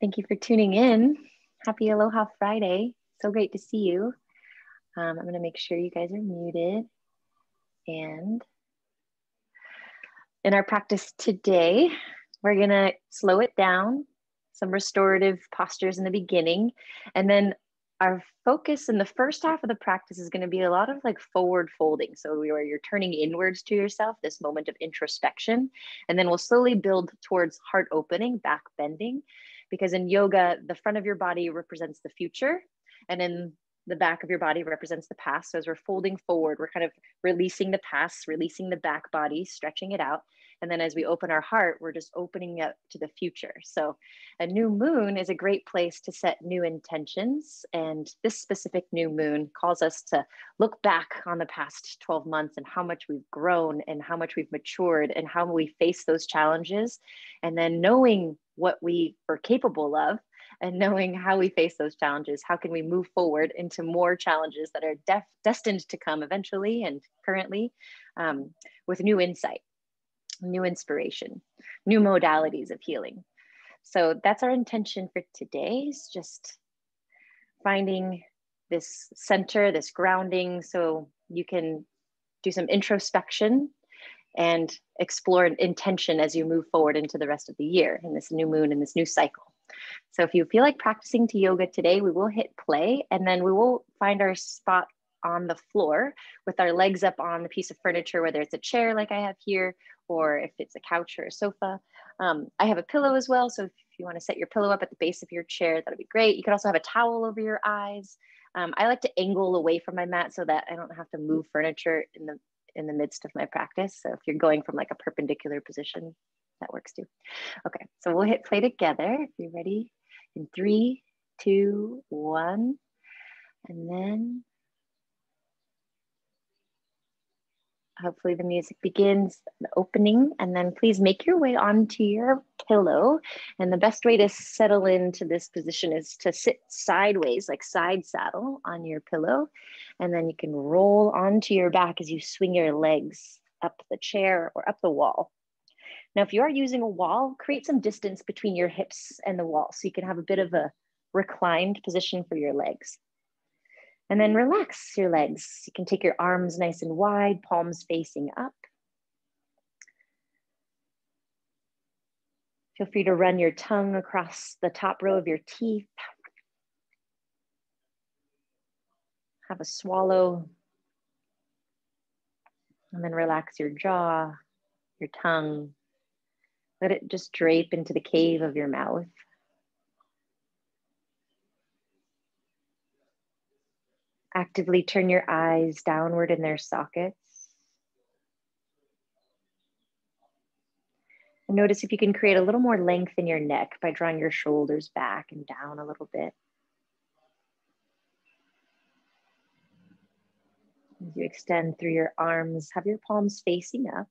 Thank you for tuning in. Happy Aloha Friday. So great to see you. I'm going to make sure you guys are muted. And in our practice today, we're going to slow it down, some restorative postures in the beginning. And then our focus in the first half of the practice is going to be a lot of like forward folding. So where you're turning inwards to yourself, this moment of introspection. And then we'll slowly build towards heart opening, back bending. Because in yoga, the front of your body represents the future, and then the back of your body represents the past. So as we're folding forward, we're kind of releasing the past, releasing the back body, stretching it out. And then as we open our heart, we're just opening up to the future. So a new moon is a great place to set new intentions. And this specific new moon calls us to look back on the past 12 months and how much we've grown and how much we've matured and how we face those challenges. And then knowing what we are capable of and knowing how we face those challenges, how can we move forward into more challenges that are destined to come eventually and currently with new insight, new inspiration, new modalities of healing. So that's our intention for today, is just finding this center, this grounding, so you can do some introspection and explore an intention as you move forward into the rest of the year in this new moon and this new cycle. So if you feel like practicing to yoga today, we will hit play and then we will find our spot on the floor with our legs up on the piece of furniture, whether it's a chair like I have here, or if it's a couch or a sofa. I have a pillow as well. So if you want to set your pillow up at the base of your chair, that'd be great. You could also have a towel over your eyes. I like to angle away from my mat so that I don't have to move furniture in the midst of my practice. So if you're going from like a perpendicular position, that works too. Okay, so we'll hit play together. If you're ready, in 3, 2, 1, and then hopefully the music begins, the opening, and then please make your way onto your pillow. And the best way to settle into this position is to sit sideways, like side saddle on your pillow. And then you can roll onto your back as you swing your legs up the chair or up the wall. Now, if you are using a wall, create some distance between your hips and the wall so you can have a bit of a reclined position for your legs. And then relax your legs. You can take your arms nice and wide, palms facing up. Feel free to run your tongue across the top row of your teeth. Have a swallow. And then relax your jaw, your tongue. Let it just drape into the cave of your mouth. Actively turn your eyes downward in their sockets. And notice if you can create a little more length in your neck by drawing your shoulders back and down a little bit. As you extend through your arms, have your palms facing up.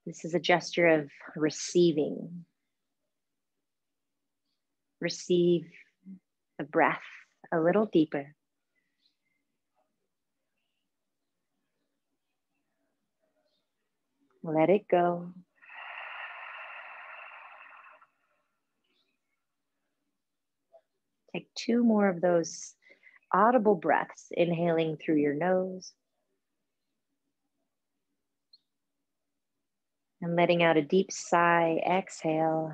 This is a gesture of receiving. Receive the breath a little deeper. Let it go. Take 2 more of those audible breaths, inhaling through your nose and letting out a deep sigh, exhale.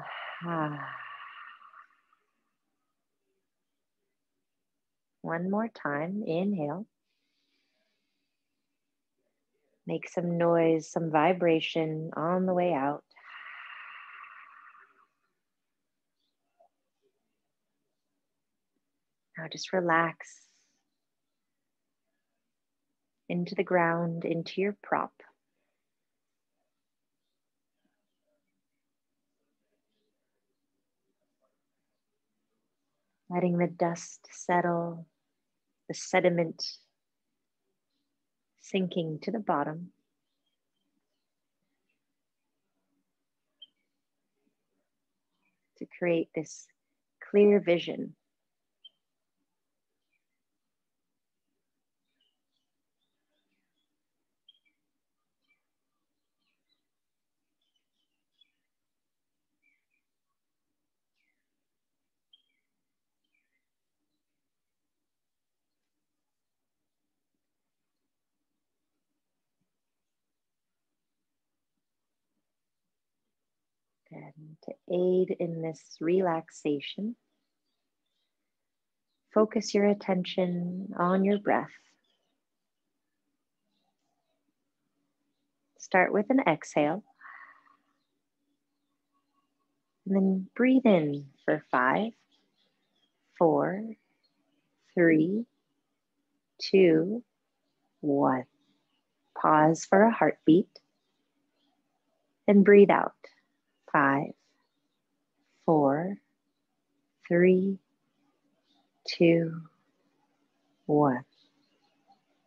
One more time, inhale. Make some noise, some vibration on the way out. Now just relax into the ground, into your prop. Letting the dust settle, the sediment sinking to the bottom. To create this clear vision. And to aid in this relaxation, focus your attention on your breath. Start with an exhale. And then breathe in for 5, 4, 3, 2, 1. Pause for a heartbeat. And breathe out. 5, 4, 3, 2, 1.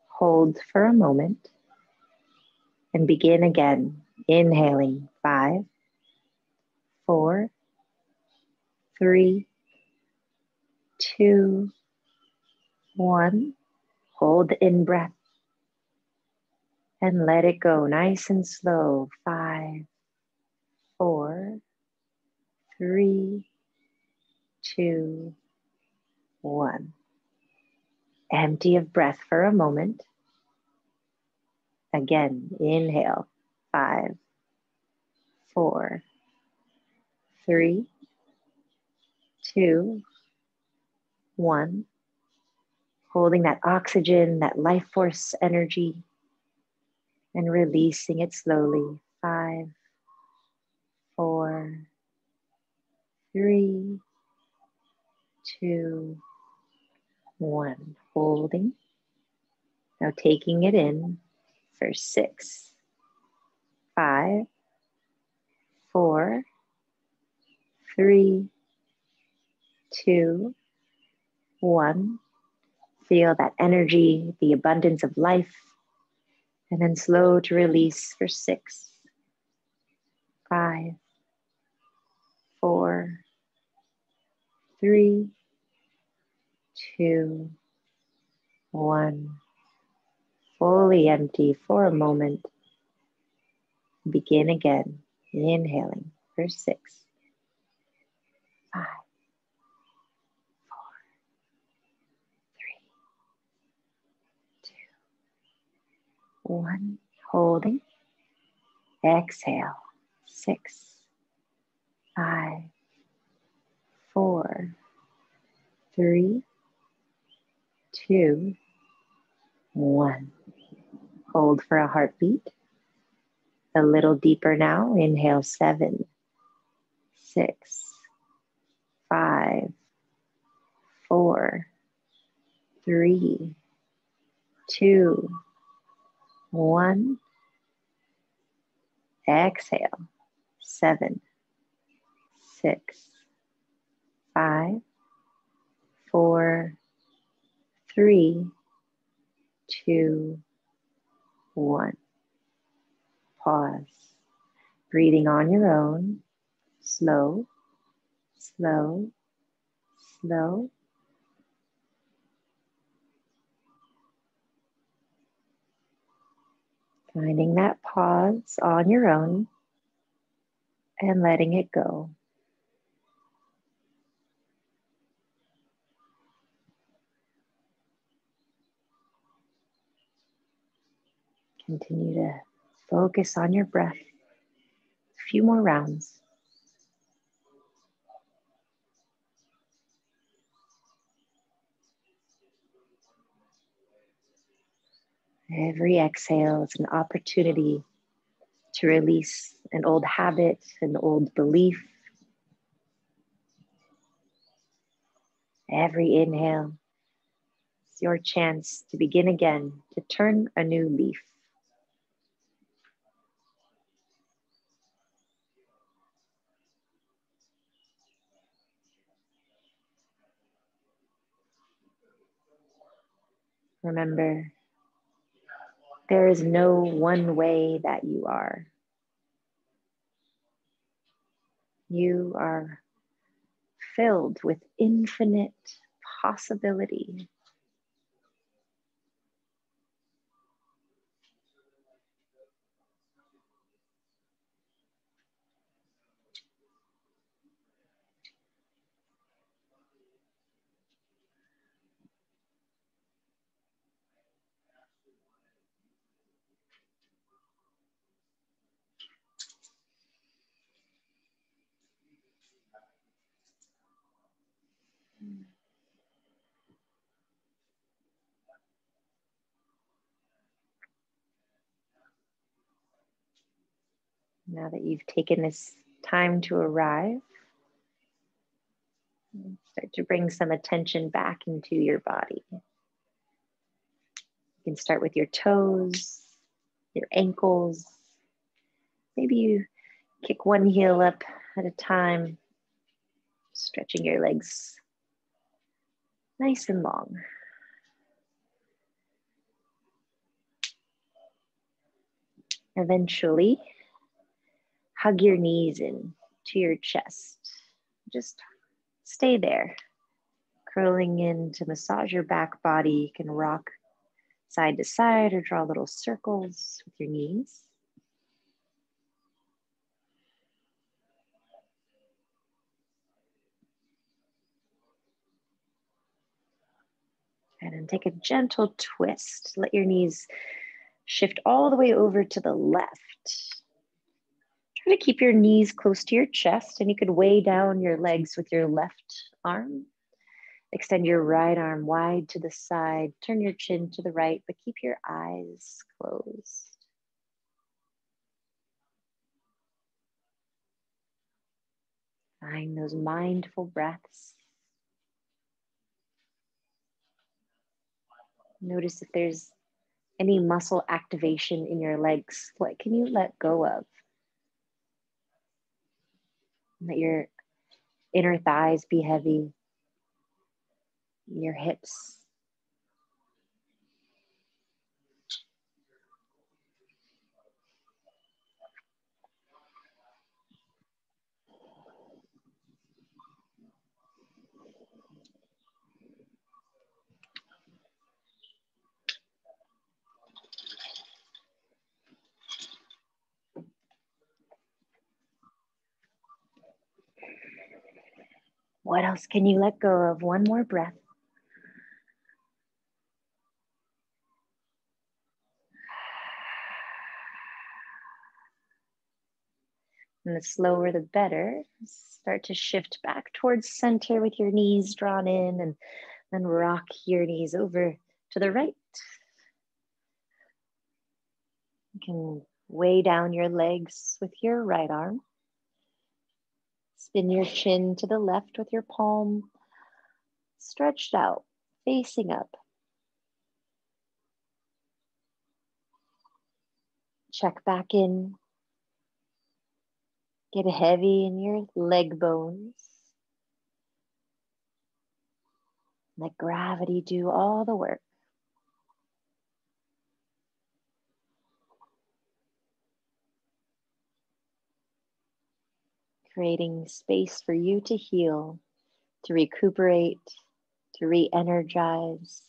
Hold for a moment. And begin again. Inhaling. 5, 4, 3, 2, 1. Hold the in breath. And let it go nice and slow. 5, 4, 3, 2, 1. Empty of breath for a moment. Again, inhale. 5, 4, 3, 2, 1. Holding that oxygen, that life force energy, and releasing it slowly. 5, 4, 3, 2, 1. Holding. Now taking it in for 6, 5, 4, 3, 2, 1. Feel that energy, the abundance of life, and then slow to release for 6, 5, 4, 3, 2, 1. Fully empty for a moment. Begin again. Inhaling for 6, 5, 4, 3, 2, 1. Holding. Exhale. 6, 5, 4, 3, 2, 1. Hold for a heartbeat. A little deeper now. Inhale. 7, 6, 5, 4, 3, 2, 1. Exhale. 7, 6, 5, 4, 3, 2, 1. Pause. Breathing on your own. Slow, slow, slow. Finding that pause on your own and letting it go. Continue to focus on your breath. A few more rounds. Every exhale is an opportunity to release an old habit, an old belief. Every inhale is your chance to begin again, to turn a new leaf. Remember, there is no one way that you are. You are filled with infinite possibility. Now that you've taken this time to arrive, start to bring some attention back into your body. You can start with your toes, your ankles. Maybe you kick one heel up at a time, stretching your legs nice and long. Eventually, hug your knees in to your chest. Just stay there, curling in to massage your back body. You can rock side to side or draw little circles with your knees. And then take a gentle twist. Let your knees shift all the way over to the left. Try to keep your knees close to your chest, and you could weigh down your legs with your left arm. Extend your right arm wide to the side. Turn your chin to the right, but keep your eyes closed. Find those mindful breaths. Notice if there's any muscle activation in your legs. What can you let go of? Let your inner thighs be heavy, your hips. What else can you let go of? One more breath. And the slower, the better. Start to shift back towards center with your knees drawn in, and then rock your knees over to the right. You can weigh down your legs with your right arm. Spin your chin to the left with your palm stretched out, facing up. Check back in. Get heavy in your leg bones. Let gravity do all the work. Creating space for you to heal, to recuperate, to re-energize.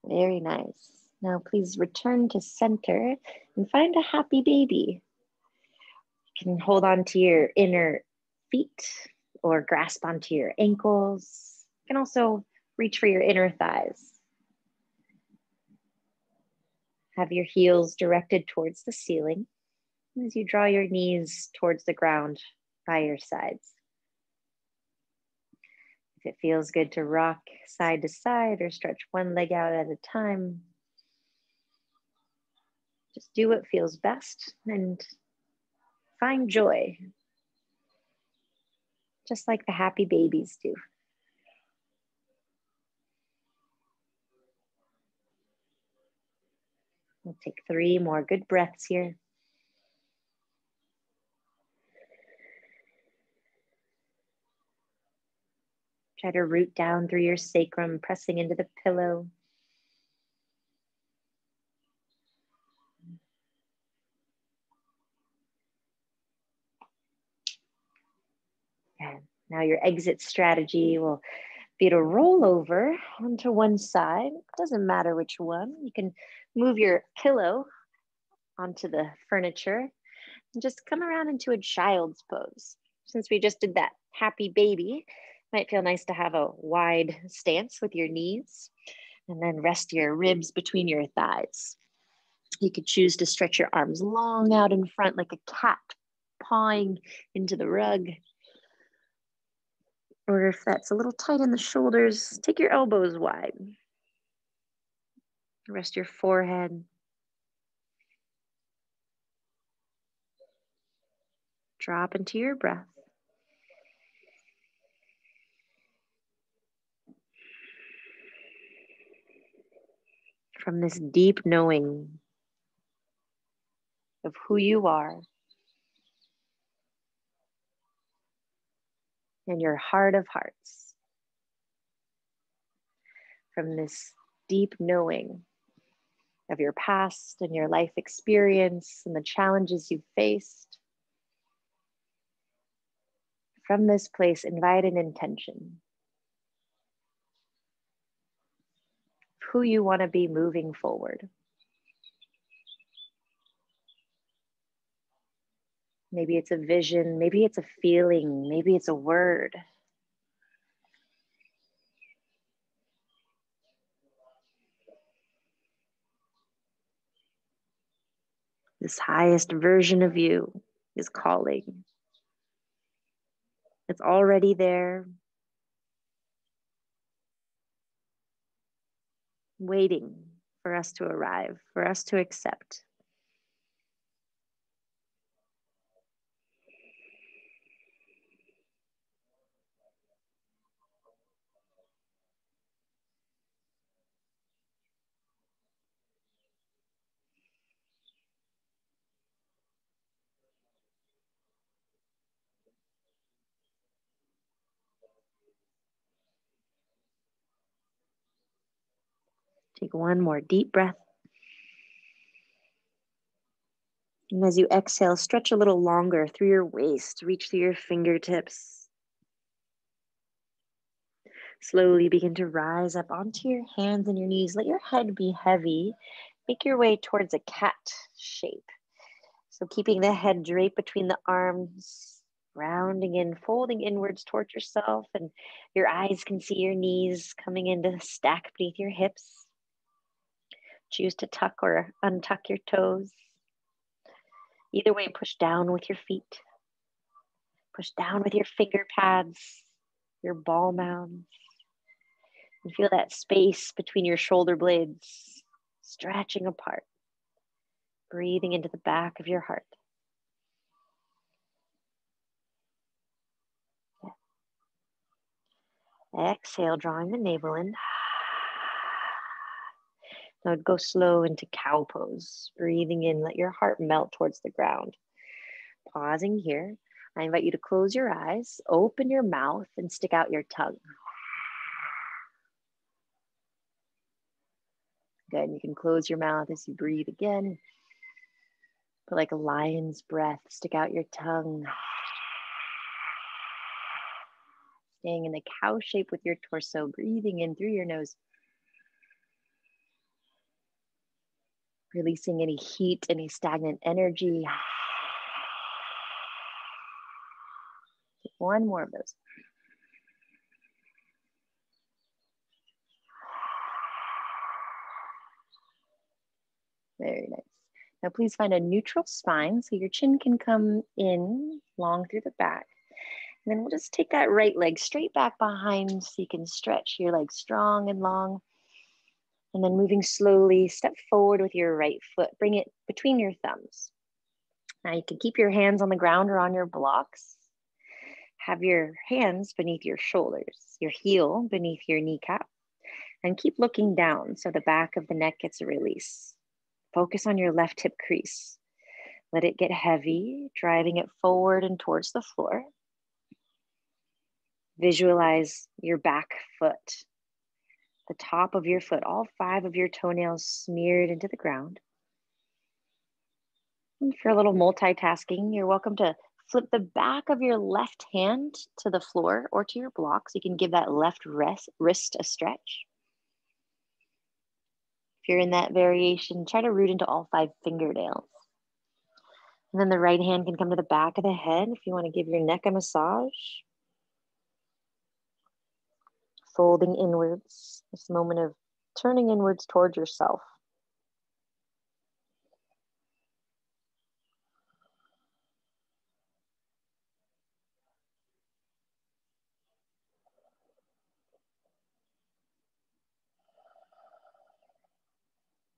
Very nice. Now please return to center and find a happy baby. You can hold on to your inner feet or grasp onto your ankles. You can also reach for your inner thighs. Have your heels directed towards the ceiling as you draw your knees towards the ground by your sides. If it feels good to rock side to side or stretch one leg out at a time, just do what feels best and find joy, just like the happy babies do. We'll take 3 more good breaths here. Try to root down through your sacrum, pressing into the pillow. And now your exit strategy will be to roll over onto one side. Doesn't matter which one. You can move your pillow onto the furniture And just come around into a child's pose. Since we just did that happy baby, might feel nice to have a wide stance with your knees, and then rest your ribs between your thighs. You could choose to stretch your arms long out in front like a cat pawing into the rug. Or if that's a little tight in the shoulders, take your elbows wide. Rest your forehead. Drop into your breath. From this deep knowing of who you are and your heart of hearts. From this deep knowing of your past and your life experience and the challenges you've faced. From this place, invite an intention. Who you want to be moving forward. Maybe it's a vision, maybe it's a feeling, maybe it's a word. This highest version of you is calling. It's already there, waiting for us to arrive, for us to accept. Take one more deep breath. And as you exhale, stretch a little longer through your waist, reach through your fingertips. Slowly begin to rise up onto your hands and your knees. Let your head be heavy. Make your way towards a cat shape. So keeping the head draped between the arms, rounding in, folding inwards towards yourself, and your eyes can see your knees coming into stack beneath your hips. Choose to tuck or untuck your toes. Either way, push down with your feet. Push down with your finger pads, your ball mounds. And feel that space between your shoulder blades stretching apart. Breathing into the back of your heart. Yeah. Exhale, drawing the navel in. Now go slow into cow pose. Breathing in, let your heart melt towards the ground. Pausing here. I invite you to close your eyes, open your mouth, and stick out your tongue. Good, you can close your mouth as you breathe again. Put like a lion's breath, stick out your tongue. Staying in the cow shape with your torso, breathing in through your nose. Releasing any heat, any stagnant energy. Take one more of those. Very nice. Now please find a neutral spine so your chin can come in long through the back. And then we'll just take that right leg straight back behind so you can stretch your legs strong and long. And then moving slowly, step forward with your right foot. Bring it between your thumbs. Now you can keep your hands on the ground or on your blocks. Have your hands beneath your shoulders, your heel beneath your kneecap. And keep looking down so the back of the neck gets a release. Focus on your left hip crease. Let it get heavy, driving it forward and towards the floor. Visualize your back foot, the top of your foot, all 5 of your toenails smeared into the ground. And for a little multitasking, you're welcome to flip the back of your left hand to the floor or to your block so you can give that left wrist a stretch. If you're in that variation, try to root into all 5 fingernails. And then the right hand can come to the back of the head if you want to give your neck a massage. Folding inwards, this moment of turning inwards towards yourself.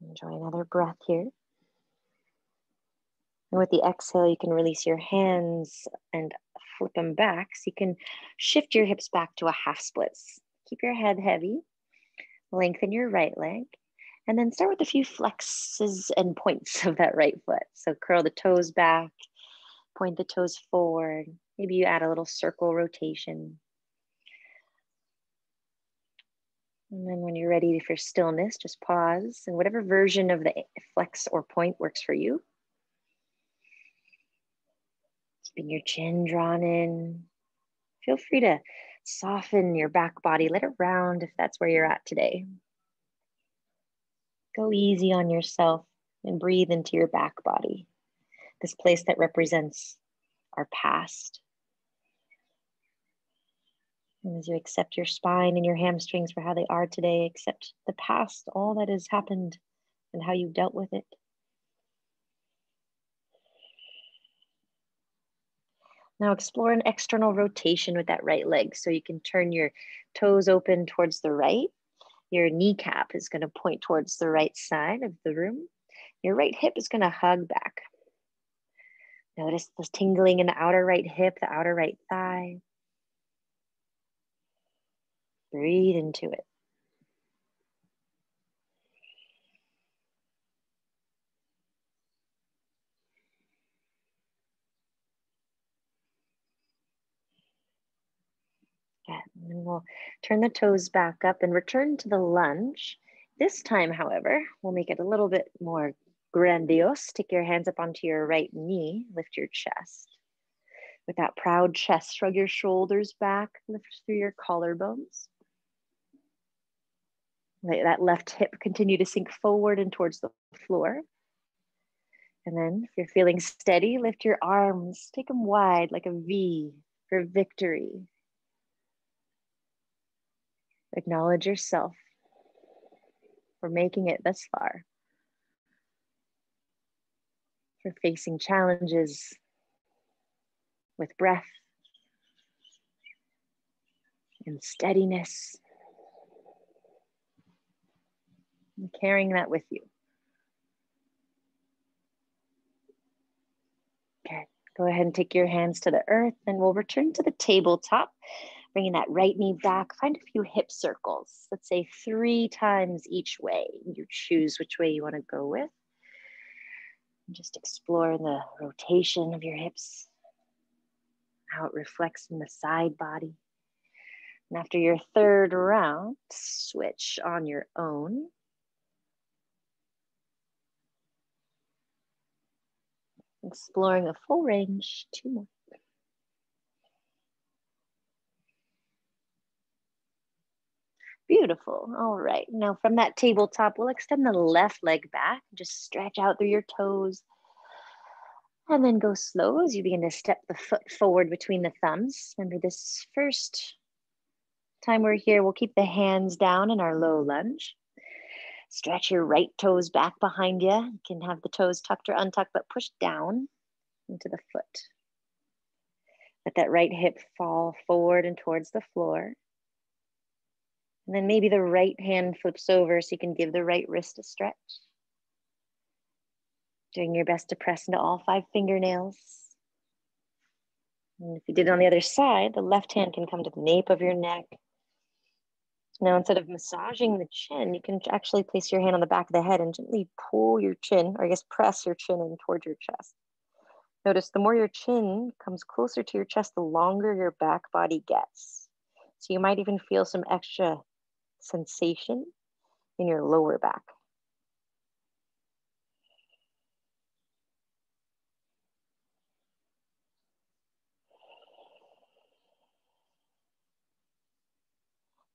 Enjoy another breath here. And with the exhale, you can release your hands and flip them back. So you can shift your hips back to a half splits. Keep your head heavy. Lengthen your right leg. And then start with a few flexes and points of that right foot. So curl the toes back, point the toes forward. Maybe you add a little circle rotation. And then when you're ready for stillness, just pause. And whatever version of the flex or point works for you. Keeping your chin drawn in. Feel free to soften your back body. Let it round if that's where you're at today. Go easy on yourself and breathe into your back body. This place that represents our past. And as you accept your spine and your hamstrings for how they are today, accept the past, all that has happened and how you dealt with it. Now explore an external rotation with that right leg. So you can turn your toes open towards the right. Your kneecap is going to point towards the right side of the room. Your right hip is going to hug back. Notice this tingling in the outer right hip, the outer right thigh. Breathe into it. Good. And then we'll turn the toes back up and return to the lunge. This time, however, we'll make it a little bit more grandiose. Stick your hands up onto your right knee, lift your chest. With that proud chest, shrug your shoulders back, lift through your collarbones. Let that left hip continue to sink forward and towards the floor. And then if you're feeling steady, lift your arms, take them wide like a V for victory. Acknowledge yourself for making it thus far, for facing challenges with breath and steadiness, and carrying that with you. Okay, go ahead and take your hands to the earth, and we'll return to the tabletop. Bringing that right knee back, find a few hip circles. Let's say 3 times each way. You choose which way you want to go with. And just explore the rotation of your hips, how it reflects in the side body. And after your 3rd round, switch on your own. Exploring a full range, 2 more. Beautiful. All right. Now from that tabletop, we'll extend the left leg back. Just stretch out through your toes. And then go slow as you begin to step the foot forward between the thumbs. Remember, this first time we're here, we'll keep the hands down in our low lunge. Stretch your right toes back behind you. You can have the toes tucked or untucked, but push down into the foot. Let that right hip fall forward and towards the floor. And then maybe the right hand flips over so you can give the right wrist a stretch. Doing your best to press into all 5 fingernails. And if you did it on the other side, the left hand can come to the nape of your neck. Now, instead of massaging the chin, you can actually place your hand on the back of the head and gently pull your chin, or I guess press your chin in towards your chest. Notice the more your chin comes closer to your chest, the longer your back body gets. So you might even feel some extra sensation in your lower back.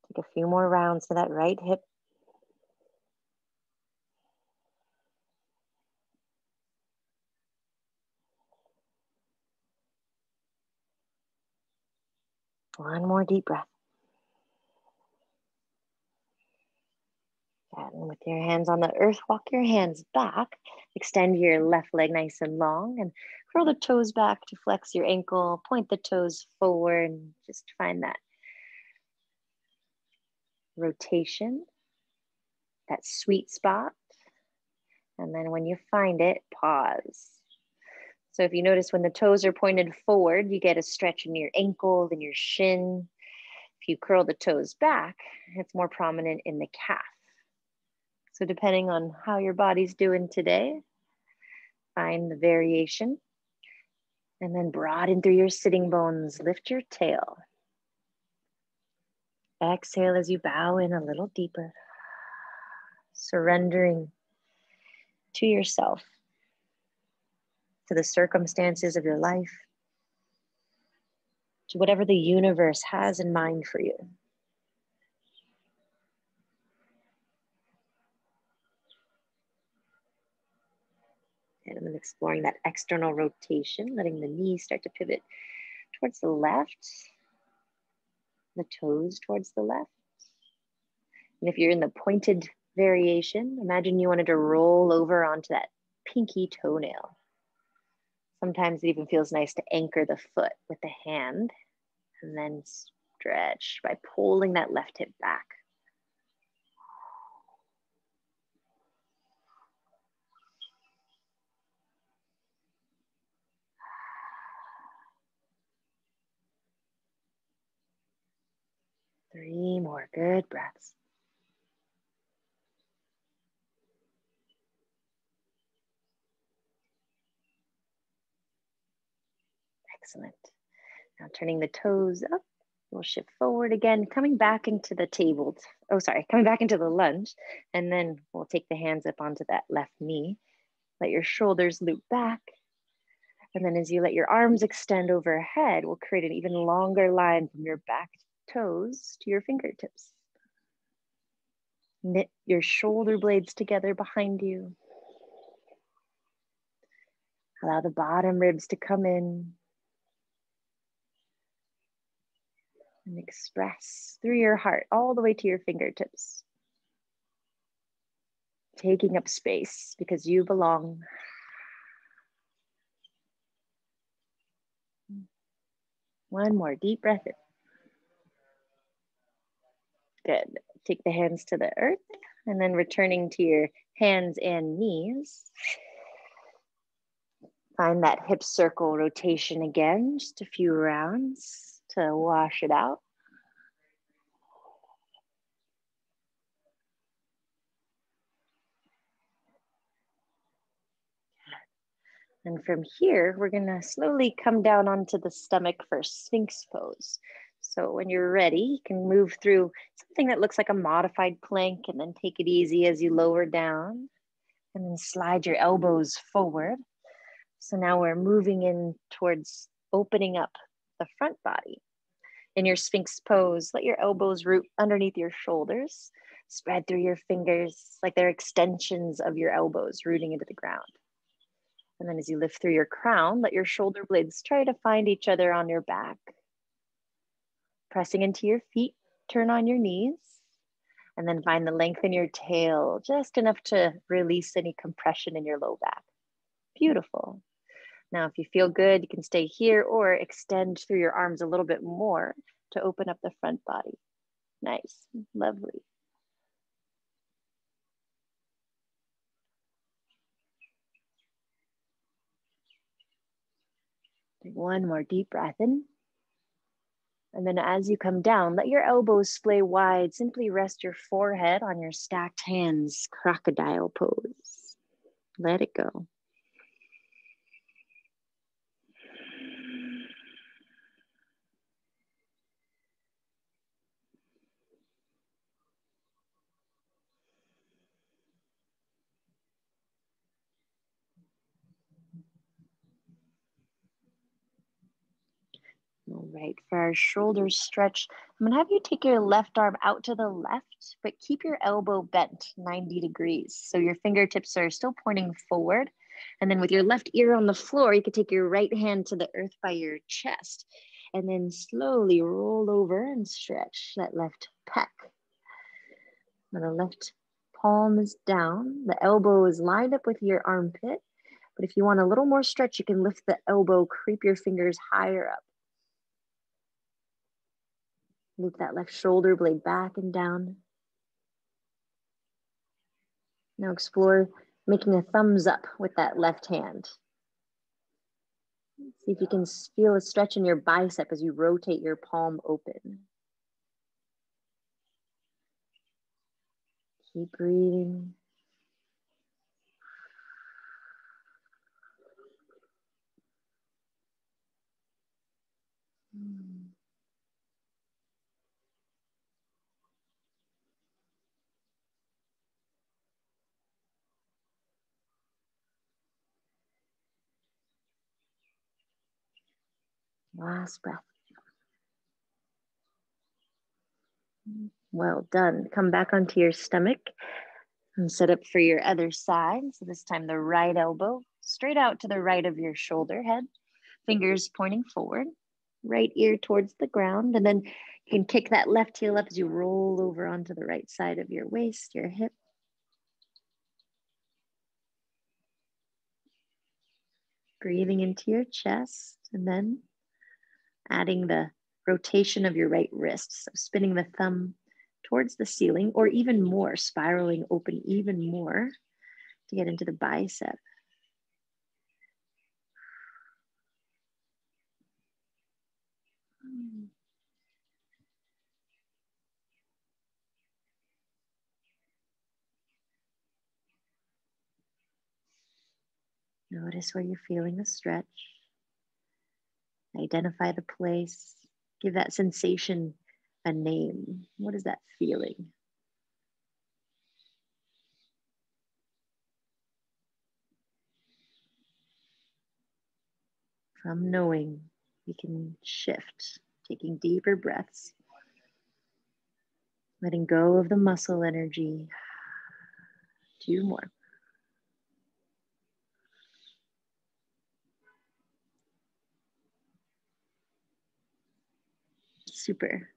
Take a few more rounds to that right hip. One more deep breath. And with your hands on the earth, walk your hands back. Extend your left leg nice and long and curl the toes back to flex your ankle. Point the toes forward and just find that rotation, that sweet spot. And then when you find it, pause. So if you notice when the toes are pointed forward, you get a stretch in your ankle and your shin. If you curl the toes back, it's more prominent in the calf. So depending on how your body's doing today, find the variation. And then broaden through your sitting bones, lift your tail. Exhale as you bow in a little deeper, surrendering to yourself, to the circumstances of your life, to whatever the universe has in mind for you. And then exploring that external rotation, letting the knees start to pivot towards the left, the toes towards the left. And if you're in the pointed variation, imagine you wanted to roll over onto that pinky toenail. Sometimes it even feels nice to anchor the foot with the hand and then stretch by pulling that left hip back. Three more good breaths. Excellent. Now turning the toes up, we'll shift forward again, coming back into the coming back into the lunge, and then we'll take the hands up onto that left knee. Let your shoulders loop back. And then as you let your arms extend overhead, we'll create an even longer line from your back toes to your fingertips. Knit your shoulder blades together behind you. Allow the bottom ribs to come in. And express through your heart all the way to your fingertips. Taking up space because you belong. One more deep breath in. Good. Take the hands to the earth and then returning to your hands and knees. Find that hip circle rotation again, just a few rounds to wash it out. And from here, we're gonna slowly come down onto the stomach for Sphinx Pose. So when you're ready, you can move through something that looks like a modified plank and then take it easy as you lower down and then slide your elbows forward. So now we're moving in towards opening up the front body. In your Sphinx Pose, let your elbows root underneath your shoulders, spread through your fingers like they're extensions of your elbows rooting into the ground. And then as you lift through your crown, let your shoulder blades try to find each other on your back. Pressing into your feet, turn on your knees, and then find the length in your tail, just enough to release any compression in your low back. Beautiful. Now, if you feel good, you can stay here or extend through your arms a little bit more to open up the front body. Nice, lovely. Take one more deep breath in. And then as you come down, let your elbows splay wide. Simply rest your forehead on your stacked hands, crocodile pose. Let it go. All right, for our shoulder stretch, I'm gonna have you take your left arm out to the left, but keep your elbow bent 90 degrees. So your fingertips are still pointing forward. And then with your left ear on the floor, you could take your right hand to the earth by your chest. And then slowly roll over and stretch that left pec. Now the left palm is down. The elbow is lined up with your armpit. But if you want a little more stretch, you can lift the elbow, creep your fingers higher up. Loop that left shoulder blade back and down. Now explore making a thumbs up with that left hand. See if you can feel a stretch in your bicep as you rotate your palm open. Keep breathing. Last breath. Well done. Come back onto your stomach and set up for your other side. So this time the right elbow straight out to the right of your shoulder head. Fingers pointing forward. Right ear towards the ground. And then you can kick that left heel up as you roll over onto the right side of your waist, your hip. Breathing into your chest. And then adding the rotation of your right wrist. So spinning the thumb towards the ceiling, or even more, spiraling open even more to get into the bicep. Notice where you're feeling the stretch. Identify the place. Give that sensation a name. What is that feeling? From knowing, we can shift, taking deeper breaths, letting go of the muscle energy. 2 more. Super.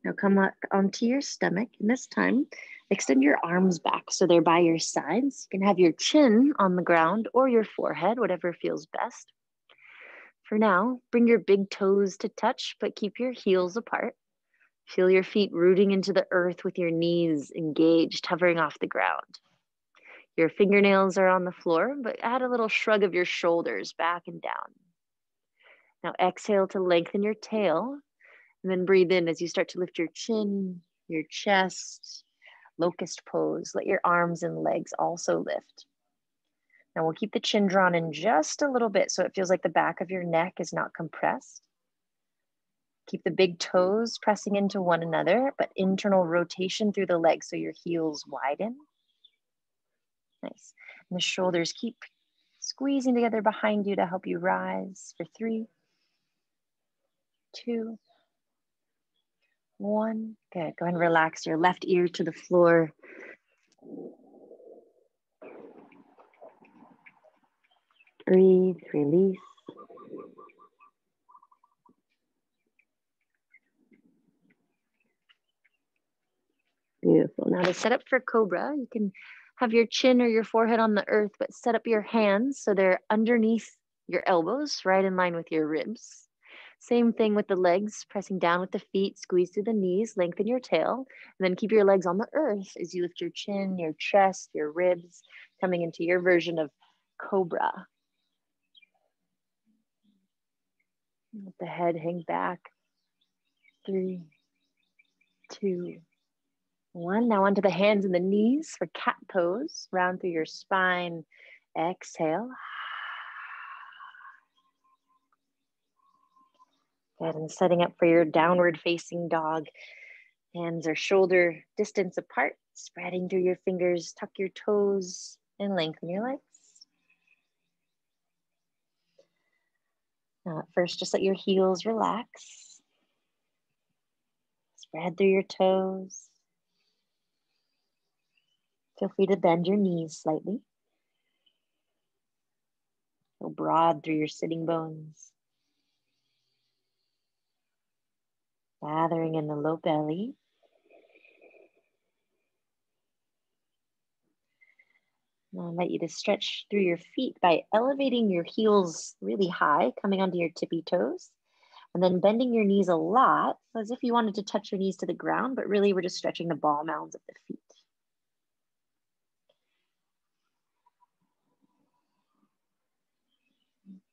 Now come up onto your stomach, and this time extend your arms back so they're by your sides. You can have your chin on the ground or your forehead, whatever feels best. For now, bring your big toes to touch, but keep your heels apart. Feel your feet rooting into the earth with your knees engaged, hovering off the ground. Your fingernails are on the floor, but add a little shrug of your shoulders back and down. Now exhale to lengthen your tail, and then breathe in as you start to lift your chin, your chest, Locust Pose. Let your arms and legs also lift. Now we'll keep the chin drawn in just a little bit so it feels like the back of your neck is not compressed. Keep the big toes pressing into one another, but internal rotation through the legs so your heels widen. Nice. And the shoulders keep squeezing together behind you to help you rise for 3, 2, 1. Good. Go ahead and relax your left ear to the floor. Breathe, release. Beautiful. Now to set up for Cobra, you can have your chin or your forehead on the earth, but set up your hands so they're underneath your elbows, right in line with your ribs. Same thing with the legs, pressing down with the feet, squeeze through the knees, lengthen your tail, and then keep your legs on the earth as you lift your chin, your chest, your ribs, coming into your version of Cobra. Let the head hang back. 3, 2, 1. Now onto the hands and the knees for cat pose. Round through your spine. Exhale. Good. And setting up for your downward facing dog. Hands are shoulder distance apart. Spreading through your fingers. Tuck your toes and lengthen your legs. Now at first, just let your heels relax. Spread through your toes. Feel free to bend your knees slightly. Feel broad through your sitting bones. Gathering in the low belly. And I'll invite you to stretch through your feet by elevating your heels really high, coming onto your tippy toes, and then bending your knees a lot, as if you wanted to touch your knees to the ground, but really we're just stretching the ball mounds of the feet.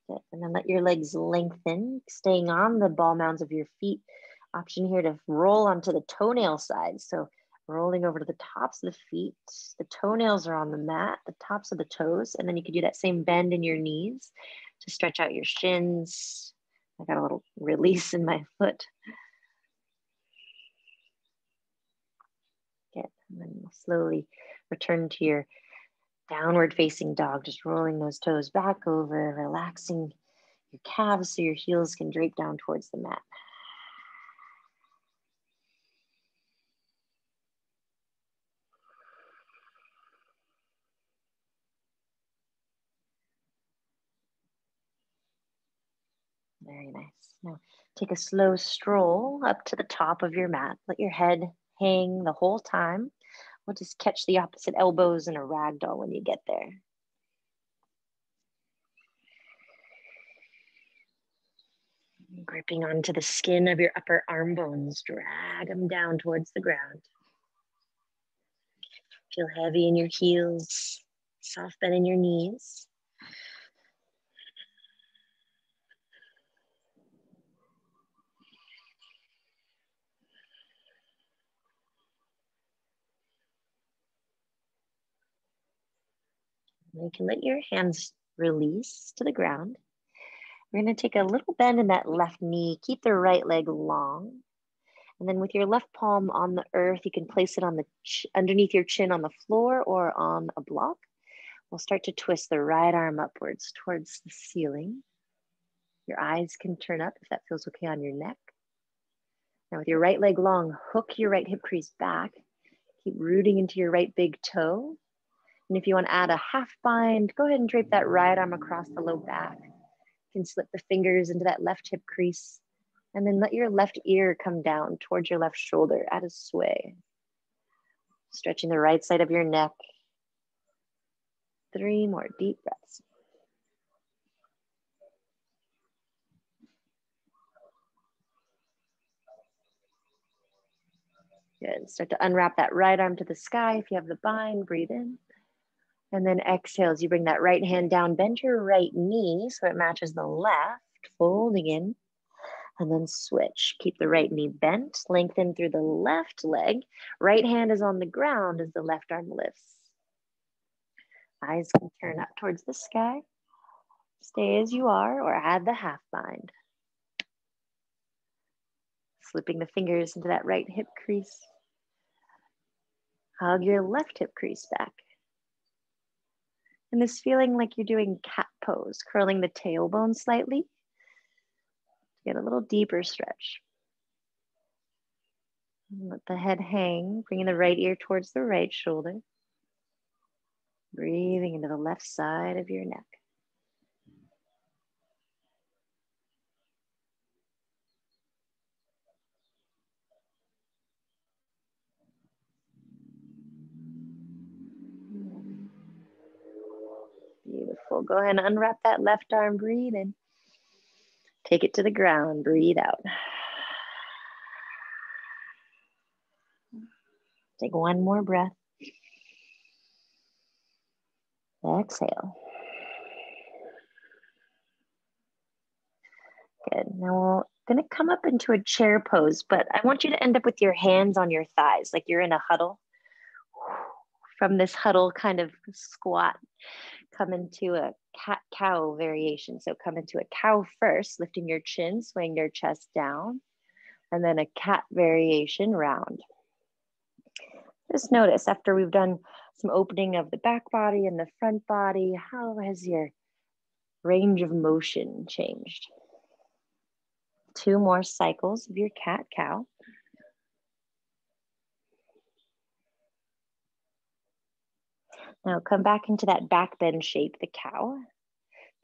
Good. And then let your legs lengthen, staying on the ball mounds of your feet. Option here to roll onto the toenail sides. So rolling over to the tops of the feet. The toenails are on the mat, the tops of the toes. And then you could do that same bend in your knees to stretch out your shins. I got a little release in my foot. Good. And then we'll slowly return to your downward facing dog, just rolling those toes back over, relaxing your calves so your heels can drape down towards the mat. Very nice. Now take a slow stroll up to the top of your mat. Let your head hang the whole time. We'll just catch the opposite elbows in a ragdoll when you get there. Gripping onto the skin of your upper arm bones, drag them down towards the ground. Feel heavy in your heels, soft bend in your knees. You can let your hands release to the ground. We're going to take a little bend in that left knee. Keep the right leg long. And then with your left palm on the earth, you can place it on the underneath your chin on the floor or on a block. We'll start to twist the right arm upwards towards the ceiling. Your eyes can turn up if that feels okay on your neck. Now with your right leg long, hook your right hip crease back. Keep rooting into your right big toe. And if you want to add a half bind, go ahead and drape that right arm across the low back. You can slip the fingers into that left hip crease. And then let your left ear come down towards your left shoulder. Add a sway. Stretching the right side of your neck. 3 more deep breaths. Good. Start to unwrap that right arm to the sky. If you have the bind, breathe in. And then exhale as you bring that right hand down. Bend your right knee so it matches the left, folding in. And then switch. Keep the right knee bent, lengthen through the left leg. Right hand is on the ground as the left arm lifts. Eyes can turn up towards the sky. Stay as you are or add the half bind. Slipping the fingers into that right hip crease. Hug your left hip crease back. And this feeling like you're doing cat pose, curling the tailbone slightly. Get a little deeper stretch. Let the head hang, bringing the right ear towards the right shoulder. Breathing into the left side of your neck. Beautiful. Go ahead and unwrap that left arm. Breathe in. Take it to the ground. Breathe out. Take one more breath. Exhale. Good. Now we're going to come up into a chair pose, but I want you to end up with your hands on your thighs, like you're in a huddle. From this huddle kind of squat, come into a cat-cow variation. So come into a cow first, lifting your chin, swaying your chest down, and then a cat variation round. Just notice after we've done some opening of the back body and the front body, how has your range of motion changed? 2 more cycles of your cat-cow. Now come back into that back bend shape, the cow.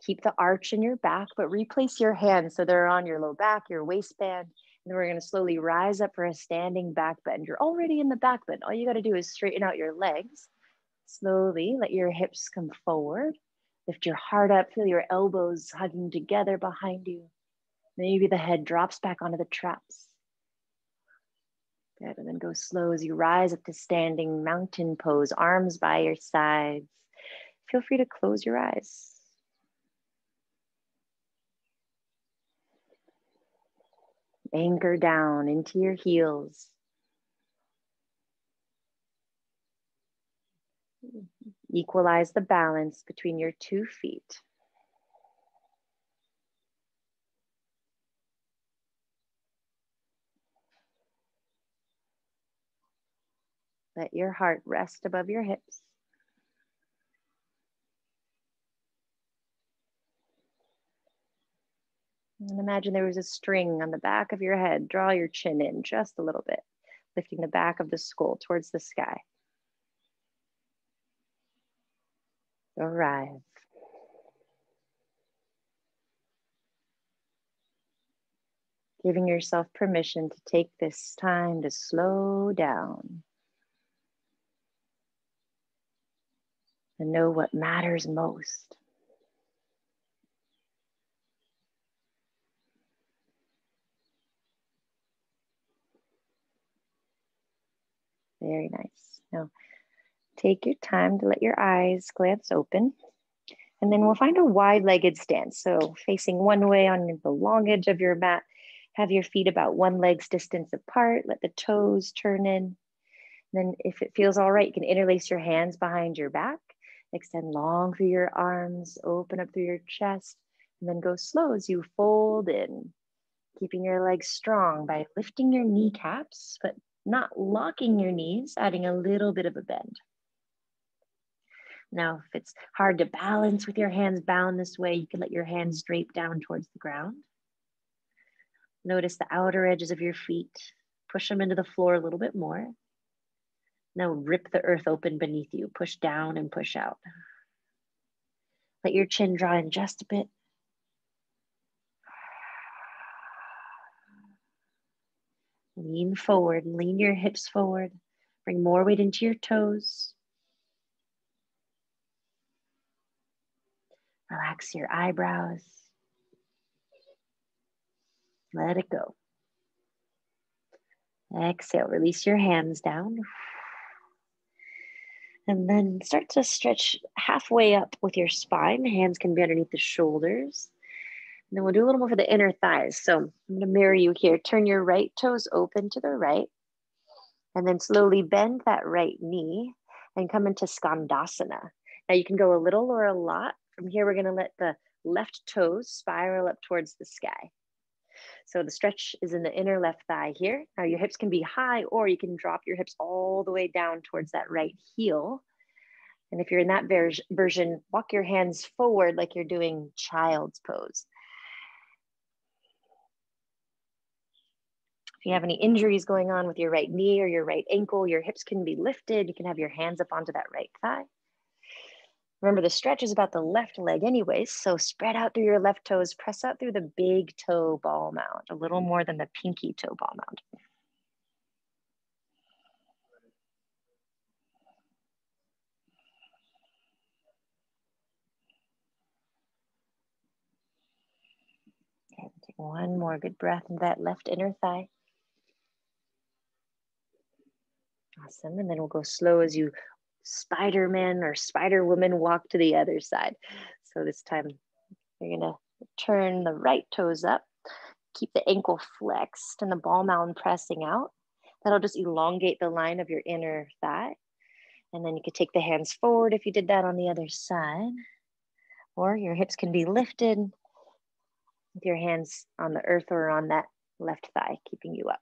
Keep the arch in your back, but replace your hands so they're on your low back, your waistband, And we're going to slowly rise up for a standing back bend. You're already in the back bend. All you got to do is straighten out your legs. Slowly let your hips come forward. Lift your heart up. Feel your elbows hugging together behind you. Maybe the head drops back onto the traps. Good. And then go slow as you rise up to standing mountain pose, arms by your sides. Feel free to close your eyes. Anchor down into your heels. Equalize the balance between your 2 feet. Let your heart rest above your hips. And imagine there was a string on the back of your head. Draw your chin in just a little bit, lifting the back of the skull towards the sky. Arrive. Giving yourself permission to take this time to slow down and know what matters most. Very nice. Now, take your time to let your eyes glance open. And then we'll find a wide-legged stance. So facing one way on the long edge of your mat, have your feet about one leg's distance apart. Let the toes turn in. Then if it feels all right, you can interlace your hands behind your back. Extend long through your arms, open up through your chest, and then go slow as you fold in, keeping your legs strong by lifting your kneecaps, but not locking your knees, adding a little bit of a bend. Now, if it's hard to balance with your hands bound this way, you can let your hands drape down towards the ground. Notice the outer edges of your feet. Push them into the floor a little bit more. Now rip the earth open beneath you. Push down and push out. Let your chin draw in just a bit. Lean forward, lean your hips forward. Bring more weight into your toes. Relax your eyebrows. Let it go. Exhale, release your hands down. And then start to stretch halfway up with your spine. Hands can be underneath the shoulders. And then we'll do a little more for the inner thighs. So I'm going to mirror you here. Turn your right toes open to the right. And then slowly bend that right knee and come into Skandasana. Now you can go a little or a lot. From here, we're going to let the left toes spiral up towards the sky. So the stretch is in the inner left thigh here. Now your hips can be high, or you can drop your hips all the way down towards that right heel. And if you're in that version, walk your hands forward like you're doing child's pose. If you have any injuries going on with your right knee or your right ankle, your hips can be lifted. You can have your hands up onto that right thigh. Remember, the stretch is about the left leg anyways, so spread out through your left toes, press out through the big toe ball mound, a little more than the pinky toe ball mound. Okay, take one more good breath into that left inner thigh. Awesome, and then we'll go slow as you Spider-Man or Spider-Woman walk to the other side. So this time you're gonna turn the right toes up, keep the ankle flexed and the ball mound pressing out. That'll just elongate the line of your inner thigh. And then you could take the hands forward if you did that on the other side, or your hips can be lifted with your hands on the earth or on that left thigh, keeping you up.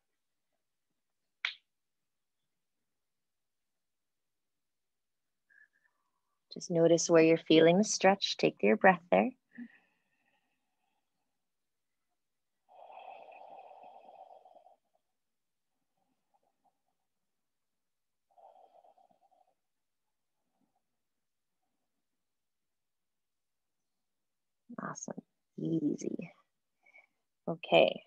Just notice where you're feeling the stretch. Take your breath there. Awesome, easy. Okay,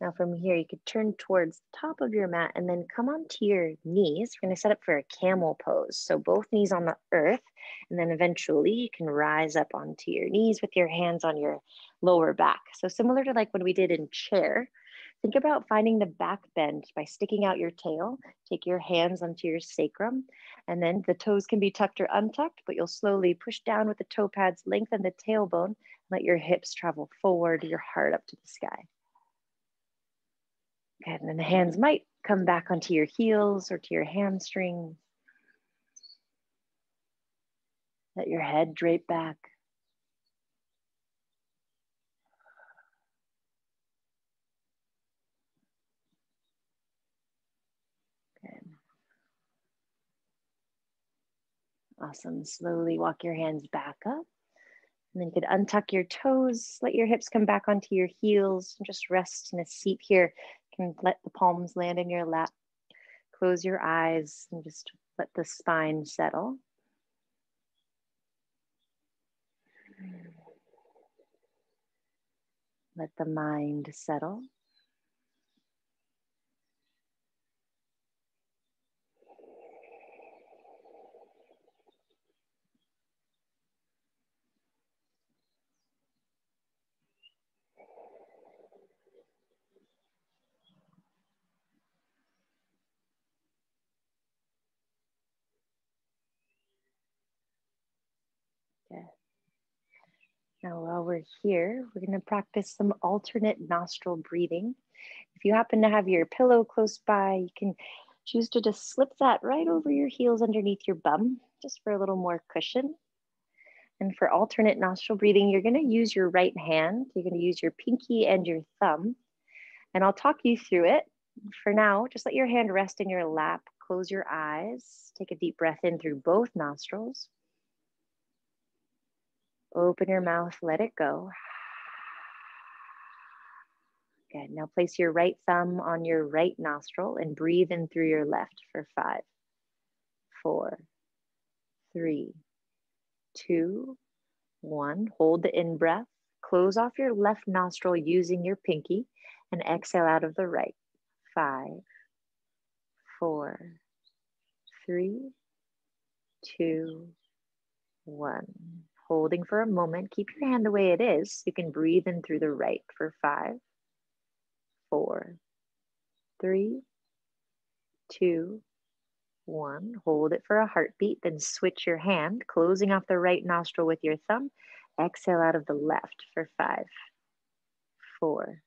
Now from here, you could turn towards the top of your mat and then come onto your knees. We're gonna set up for a camel pose. So both knees on the earth, and then eventually you can rise up onto your knees with your hands on your lower back. So similar to like when we did in chair, think about finding the back bend by sticking out your tail. Take your hands onto your sacrum, and then the toes can be tucked or untucked, but you'll slowly push down with the toe pads, lengthen the tailbone, let your hips travel forward, your heart up to the sky. Good, and then the hands might come back onto your heels or to your hamstrings. Let your head drape back. Good. Awesome. Slowly walk your hands back up. And then you could untuck your toes, let your hips come back onto your heels, and just rest in a seat here. You can let the palms land in your lap. Close your eyes and just let the spine settle. Let the mind settle. Okay. Now, while we're here, we're going to practice some alternate nostril breathing. If you happen to have your pillow close by, you can choose to just slip that right over your heels underneath your bum, just for a little more cushion. And for alternate nostril breathing, you're going to use your right hand. You're going to use your pinky and your thumb. And I'll talk you through it. For now, just let your hand rest in your lap. Close your eyes. Take a deep breath in through both nostrils. Open your mouth, let it go. Good. Now place your right thumb on your right nostril and breathe in through your left for 5, 4, 3, 2, 1. Hold the in breath. Close off your left nostril using your pinky and exhale out of the right. 5, 4, 3, 2, 1. Holding for a moment. Keep your hand the way it is. You can breathe in through the right for 5, 4, 3, 2, 1. Hold it for a heartbeat, then switch your hand, closing off the right nostril with your thumb. Exhale out of the left for 5, 4,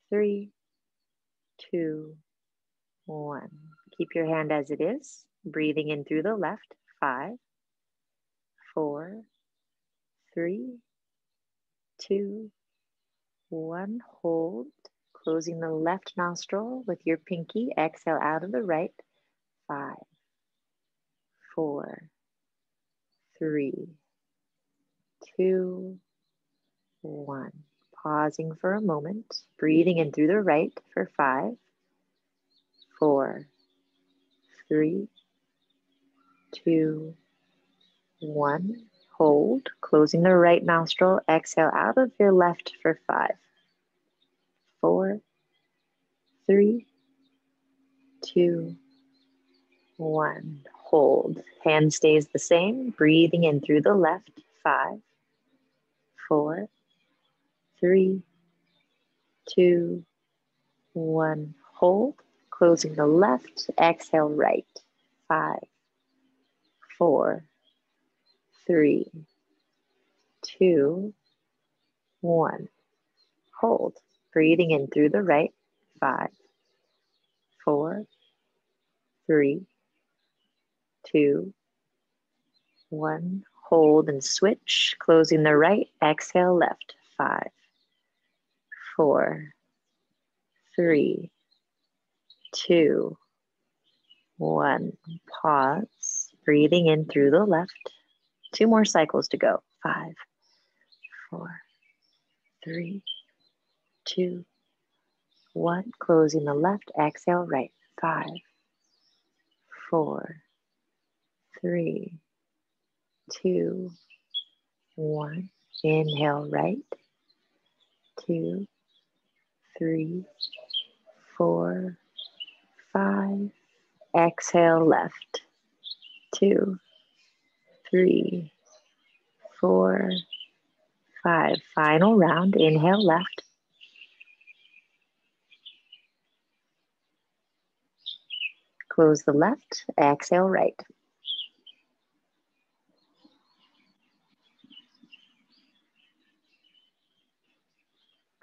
3, 2, 1. Keep your hand as it is, breathing in through the left. 5, 4, 3, 2, 1. Hold, closing the left nostril with your pinky. Exhale out of the right. 5, 4, 3, 2, 1. Pausing for a moment, breathing in through the right for 5, 4, 3, 2, 1. Hold, closing the right nostril. Exhale out of your left for 5, 4, 3, 2, 1. Hold. Hand stays the same. Breathing in through the left. 5, 4, 3, 2, 1. Hold. Closing the left. Exhale right. 5, 4, 3, 2, 1. Hold. Breathing in through the right. 5, 4, 3, 2, 1. Hold and switch. Closing the right. Exhale left. 5, 4, 3, 2, 1. Pause. Breathing in through the left. 2 more cycles to go. 5, 4, 3, 2, 1. Closing the left. Exhale right. 5, 4, 3, 2, 1. Inhale right. 2, 3, 4, 5. Exhale left. 2, 3, 4, 5. Final round. Inhale left. Close the left. Exhale right.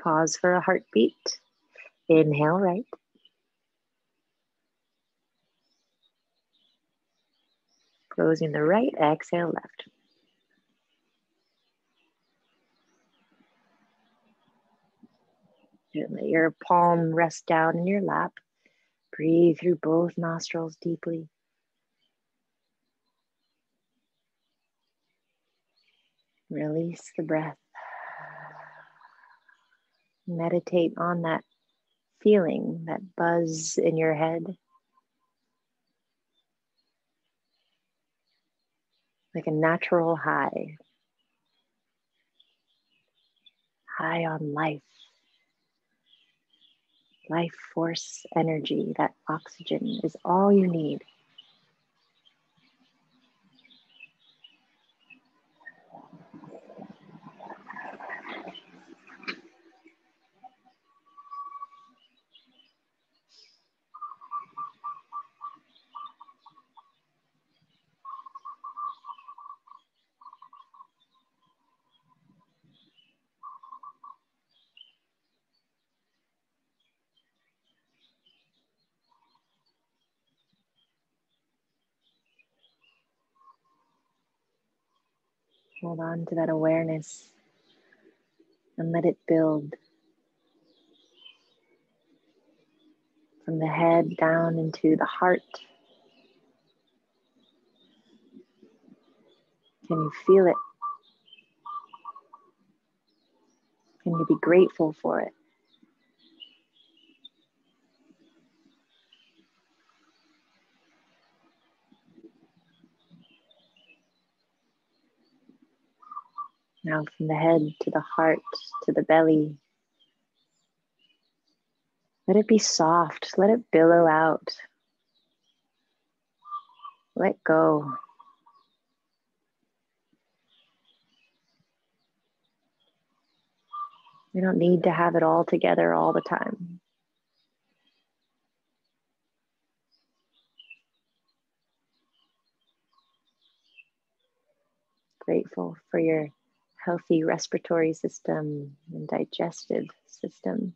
Pause for a heartbeat. Inhale right. Closing the right. Exhale left. And let your palm rest down in your lap. Breathe through both nostrils deeply. Release the breath. Meditate on that feeling, that buzz in your head. Like a natural high. High on life. Life force energy, that oxygen is all you need. Hold on to that awareness and let it build from the head down into the heart. Can you feel it? Can you be grateful for it? Now from the head to the heart to the belly. Let it be soft. Let it billow out. Let go. We don't need to have it all together all the time. Grateful for your healthy respiratory system and digestive system.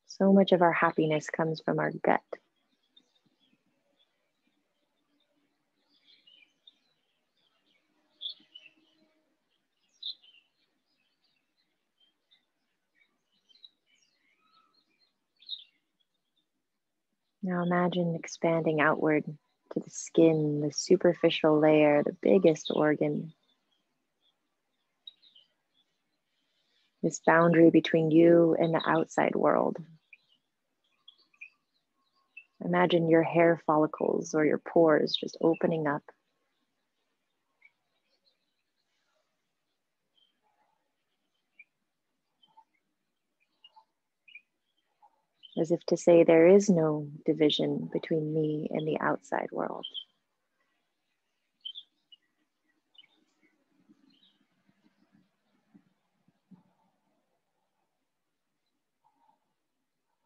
So much of our happiness comes from our gut. Now imagine expanding outward to the skin, the superficial layer, the biggest organ. This boundary between you and the outside world. Imagine your hair follicles or your pores just opening up. As if to say, there is no division between me and the outside world.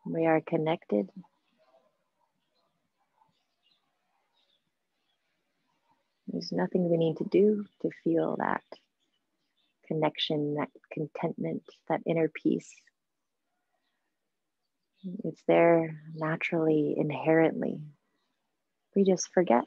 We are connected. There's nothing we need to do to feel that connection, that contentment, that inner peace. It's there naturally, inherently. We just forget.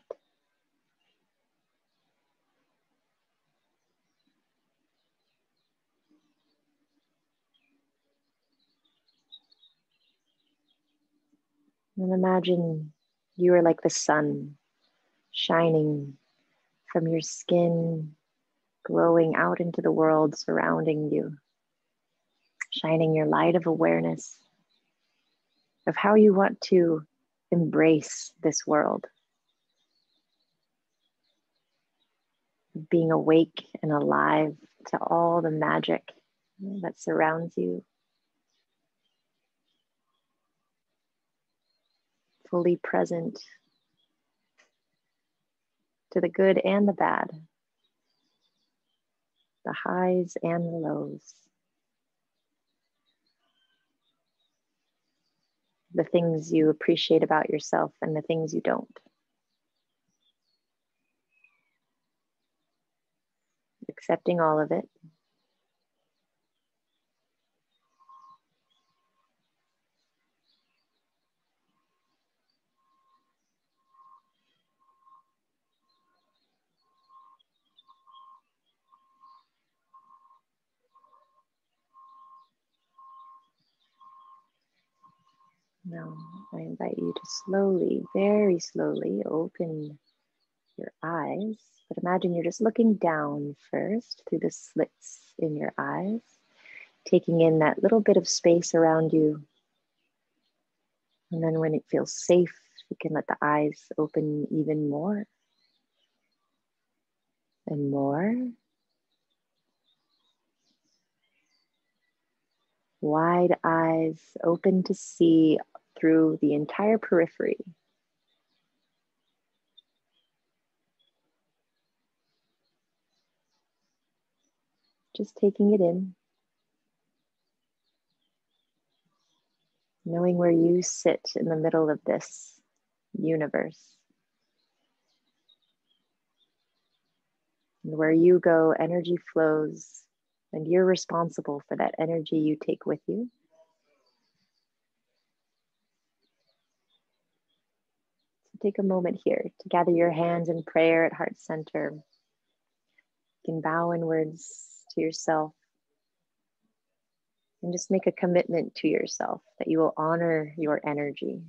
And imagine you are like the sun shining from your skin, glowing out into the world surrounding you, shining your light of awareness of how you want to embrace this world, being awake and alive to all the magic that surrounds you. fully present to the good and the bad, the highs and the lows, the things you appreciate about yourself and the things you don't. Accepting all of it. Now, I invite you to slowly, very slowly open your eyes. But imagine you're just looking down first through the slits in your eyes, taking in that little bit of space around you. And then when it feels safe, you can let the eyes open even more and more. Wide eyes open to see through the entire periphery. Just taking it in. Knowing where you sit in the middle of this universe. And where you go, energy flows, and you're responsible for that energy you take with you. So take a moment here to gather your hands in prayer at heart center. You can bow inwards to yourself and just make a commitment to yourself that you will honor your energy.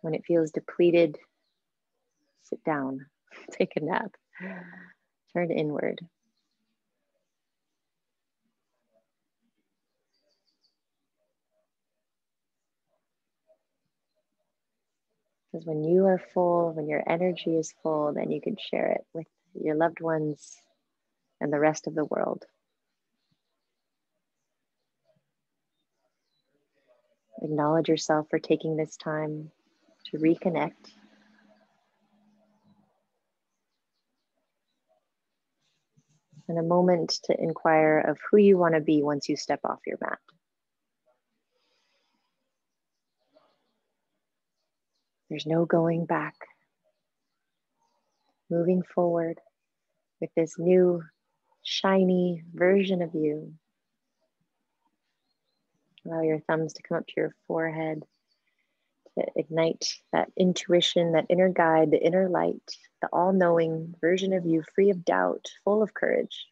When it feels depleted, sit down, take a nap, turn inward. Because when you are full, when your energy is full, then you can share it with your loved ones and the rest of the world. Acknowledge yourself for taking this time to reconnect. And a moment to inquire of who you want to be once you step off your mat. There's no going back. Moving forward with this new, shiny version of you. Allow your thumbs to come up to your forehead to ignite that intuition, that inner guide, the inner light, the all-knowing version of you, free of doubt, full of courage.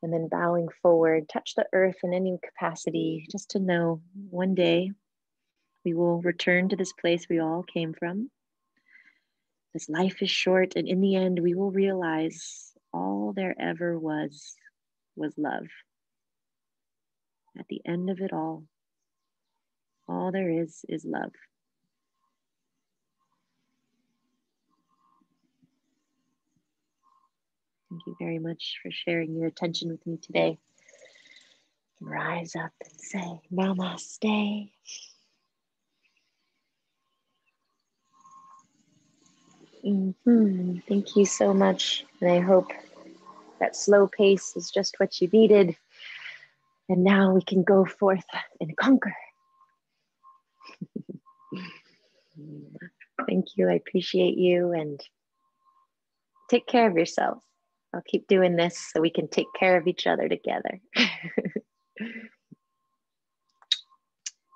And then bowing forward, touch the earth in any capacity, just to know one day we will return to this place we all came from. This life is short, and in the end, we will realize all there ever was love. At the end of it all there is love. Thank you very much for sharing your attention with me today. Rise up and say namaste. Thank you so much. And I hope that slow pace is just what you needed. And now we can go forth and conquer. Thank you. I appreciate you, and take care of yourselves. I'll keep doing this so we can take care of each other together.